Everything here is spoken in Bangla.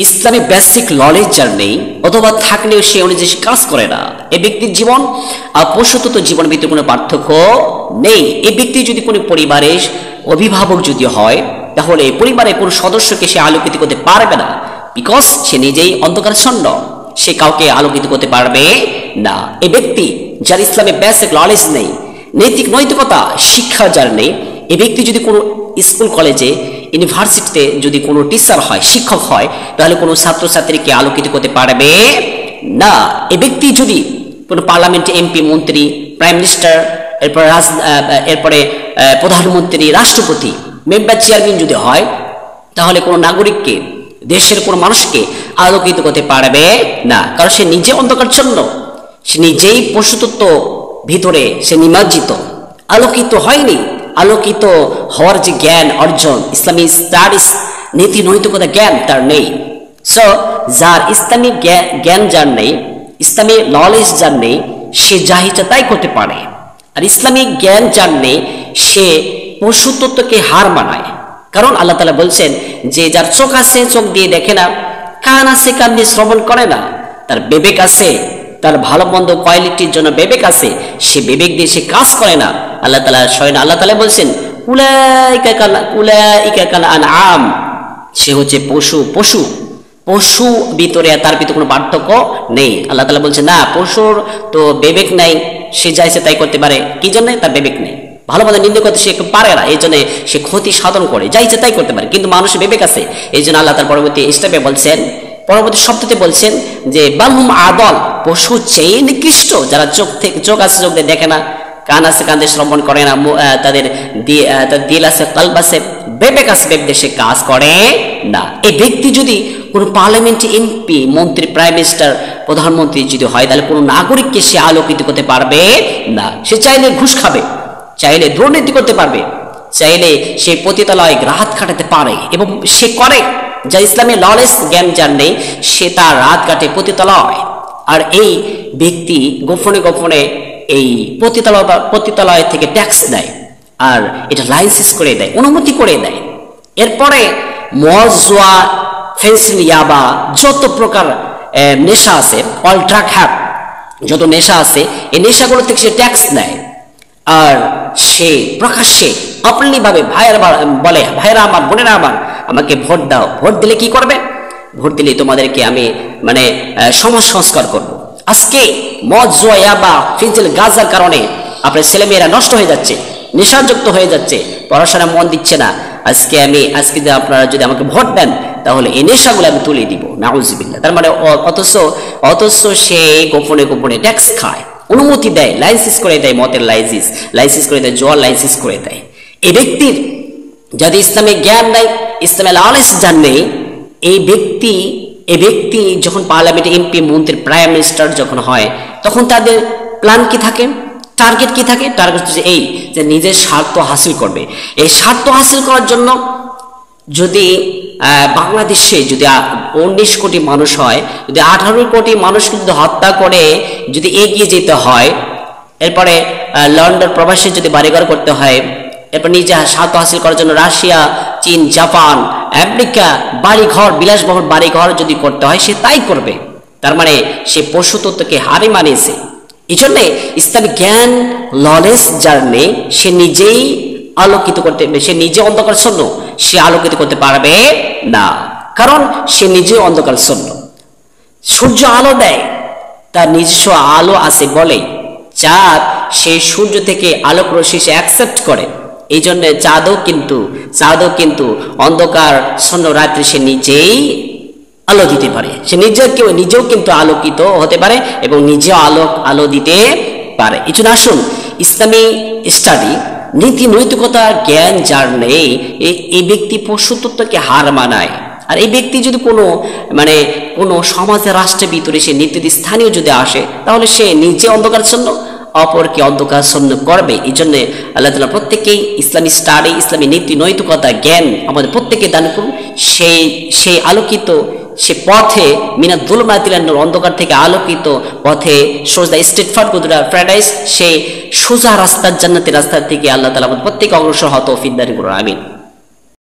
ইসলামী বেসিক নলেজ যার নেই অথবা থাকলেও সে অনুযায়ী কাজ করে না, এই ব্যক্তির জীবন আর পশুতত্ত্ব জীবনের ভিতরে কোনো পার্থক্য নেই। এই ব্যক্তি যদি কোনো পরিবারের অভিভাবক যদি হয়, তাহলে পরিবারের কোনো সদস্যকে সে আলোকিত করতে পারবে না, বিকজ সে নিজেই অন্ধকারাচ্ছন্ন, সে কাউকে আলোকিত করতে পারবে না। এই ব্যক্তি যার ইসলামে বেসিক নলেজ নেই, নৈতিকতা শিক্ষা যার নেই, এই ব্যক্তি যদি কোনো স্কুল কলেজে ইউনিভার্সিটিতে যদি কোনো টিচার হয়, শিক্ষক হয়, তাহলে কোনো ছাত্রছাত্রীকে আলোকিত করতে পারবে না। এই ব্যক্তি যদি কোনো পার্লামেন্টে এমপি, মন্ত্রী, প্রাইম মিনিস্টার, এরপরে প্রধানমন্ত্রী, রাষ্ট্রপতি, মেম্বার, চেয়ারম্যান যদি হয়, তাহলে কোনো নাগরিককে, দেশের কোনো মানুষকে আলোকিত করতে পারবে না, কারণ সে নিজে অন্ধকারচ্ছন্ন, সে নিজেই পশুতত্ত্ব ভিতরে সে নিমজ্জিত, আলোকিত হয়নি। আলোকিত হওয়ার যে জ্ঞান অর্জন, ইসলামী স্টাডিজ, নীতি নৈতিকতা জ্ঞান তার নেই। সো যার ইসলামী জ্ঞান যার নেই, ইসলামী নলেজ যার নেই, সে যা ইচ্ছা তাই করতে পারে। আর ইসলামী জ্ঞান যার নেই, সে পশুতত্ত্বকে হার মানায়। কারণ আল্লাহ তাআলা বলছেন যে যার চোখ আছে চোখ দিয়ে দেখে না, কান আছে কান দিয়ে শ্রবণ করে না, তার বিবেক আছে, তার ভালো মন্দ কোয়ালিটির জন্য বিবেক আছে, সে বিবেক দিয়ে সে কাজ করে না। আল্লাহ তাআলা বলছেন উলাইকা কাল আনআম, সে হচ্ছে পশু ভিতরে, তার ভিতরে কোনো পার্থক্য নেই। আল্লাহ তাআলা বলছেন না, পশুর তো বিবেক নাই, সে যাইছে তাই করতে পারে, কি জন্য? তার বিবেক নেই, ভালো মন্দ নিন্দা করতে সে পারে না, এই জন্য সে ক্ষতি সাধন করে, যাইছে তাই করতে পারে। কিন্তু মানুষের বিবেক আছে, এই জন্য আল্লাহ তার পরবর্তী স্টেপে বলছেন, পরবর্তী শব্দতে বলছেন যে বালহুম আদল, পশু চেয়ে নিকৃষ্ট, যারা চোখ আছে চোখ দিয়ে দেখে না, কান আছে কান দিয়ে শ্রবণ করে না, তাদের দিল আছে কলব আছে, বিবেক আছে বিবেক দিয়ে সে কাজ করে না। এই ব্যক্তি যদি কোনো পার্লামেন্টে এমপি, মন্ত্রী, প্রাইম মিনিস্টার, প্রধানমন্ত্রী যদি হয়, তাহলে কোনো নাগরিককে সে আলোকিত করতে পারবে না। সে চাইলে ঘুষ খাবে, চাইলে দুর্নীতি করতে পারবে, চাইলে সে পতিতালয়ে রাত কাটাতে পারে, এবং সে করে। যা ইসলামী নলেজ জ্ঞান যার নেই, সে তার রাত কাটে পতিতালয়। আর এই ব্যক্তি গোপনে গোপনে এই পতিতালয় থেকে ট্যাক্স দেয়, আর এটা লাইসেন্স করে দেয়, অনুমতি করে দেয়। এরপরে মদ, জুয়া, ফেন্সিল, ইয়াবা, যত প্রকার নেশা আছে, অল ড্রাগ হ্যাপ, যত নেশা আছে, এই নেশাগুলো থেকে সে ট্যাক্স নেয়। আর সে প্রকাশ্যে অপলি ভাবে বলে, ভাইরা আমার, বোনেরা আমার, আমাকে ভোট দাও। ভোট দিলে কি করবে? ভোট দিলে তোমাদেরকে আমি সমাজ সংস্কার করব। আজকে মদ, জুয়া, ইয়াবা, ফেন্সিল, গাঁজার কারণে আপনার ছেলেমেয়েরা নষ্ট হয়ে যাচ্ছে, নেশাযুক্ত হয়ে যাচ্ছে, পড়াশোনা মন দিচ্ছে না। আজকে আপনারা যদি আমাকে ভোট দেন, তাহলে এই নেশাগুলো আমি তুলে দিব, নাউজুবিল্লাহ। তার মানে অথচ সে গোপনে গোপনে ট্যাক্স খায়, অনুমতি দেয়, লাইসেন্স করে দেয়, মতের লাইসেন্স করে দেয়, জল লাইসেন্স করে দেয়। এই ব্যক্তির যদি ইসলামিক জ্ঞান নেই, ইসলামের নলেজ যার নেই, এই ব্যক্তি যখন পার্লামেন্টে এমপি, মন্ত্রী, প্রাইম মিনিস্টার যখন হয়, তখন তাদের প্ল্যান কি থাকে, টার্গেট কি থাকে? টার্গেট হচ্ছে এই যে নিজের স্বার্থ হাসিল করবে। এই স্বার্থ হাসিল করার জন্য যদি বাংলাদেশে যদি 19 কোটি মানুষ হয়, যদি 18 কোটি মানুষকে যদি হত্যা করে যদি এগিয়ে যেতে হয়, এরপরে লন্ডন প্রবাসে যদি বাড়িঘর করতে হয়, এরপর নিজে স্বার্থ হাসিল করার জন্য রাশিয়া, চীন, জাপান, আমেরিকা বাড়িঘর, বিলাসবহুল বাড়িঘর যদি করতে হয়, সে তাই করবে। তার মানে সে পশুতত্ত্বকে হারে মানিয়েছে। এই জন্যে ইসলামিক জ্ঞান নলেজ যার নেই, সে নিজেই আলোকিত করতে, সে নিজে অন্ধকারচ্ছন্ন, সে আলোকিত করতে পারবে না, কারণ সে নিজে অন্ধকারচ্ছন্ন। সূর্য আলো দেয়, তার নিজস্ব আলো আছে বলে। চাঁদ সেই সূর্য থেকে আলোক রশ্মি সে অ্যাকসেপ্ট করে, এই জন্য চাঁদও কিন্তু অন্ধকার শূন্য রাত্রি সে নিজেই আলো দিতে পারে, সে নিজেও কিন্তু আলোকিত হতে পারে এবং নিজে আলো দিতে পারে। এই জন্য আসুন, ইসলামী স্টাডি, নীতি নৈতিকতা জ্ঞান যার নেই, এই ব্যক্তি পশুতত্ত্বকে হার মানায়। আর এই ব্যক্তি যদি কোনো সমাজের রাষ্ট্রের ভিতরে সে নীতি স্থানীয় যদি আসে, তাহলে সে নিজে অন্ধকারচ্ছন্ন, অপরকে অন্ধকারচ্ছন্ন করবে। এই জন্য আল্লাহ তাআলা প্রত্যেকেই ইসলামী স্টাডি, ইসলামী নীতি নৈতিকতা জ্ঞান আমাদের প্রত্যেকে দান করুন। সেই আলোকিত সে পথে মিনাত যুলমাতিল নূর, অন্ধকার থেকে আলোকিত পথে সোজা স্ট্রেট ফরওয়ার্ড প্যারাডাইস, সেই সোজা রাস্তার জান্নাতের রাস্তা থেকে আল্লাহ তাআলা আমাদের প্রত্যেকে অগ্রসর হওয়ার তৌফিক দান করুন। আমিন।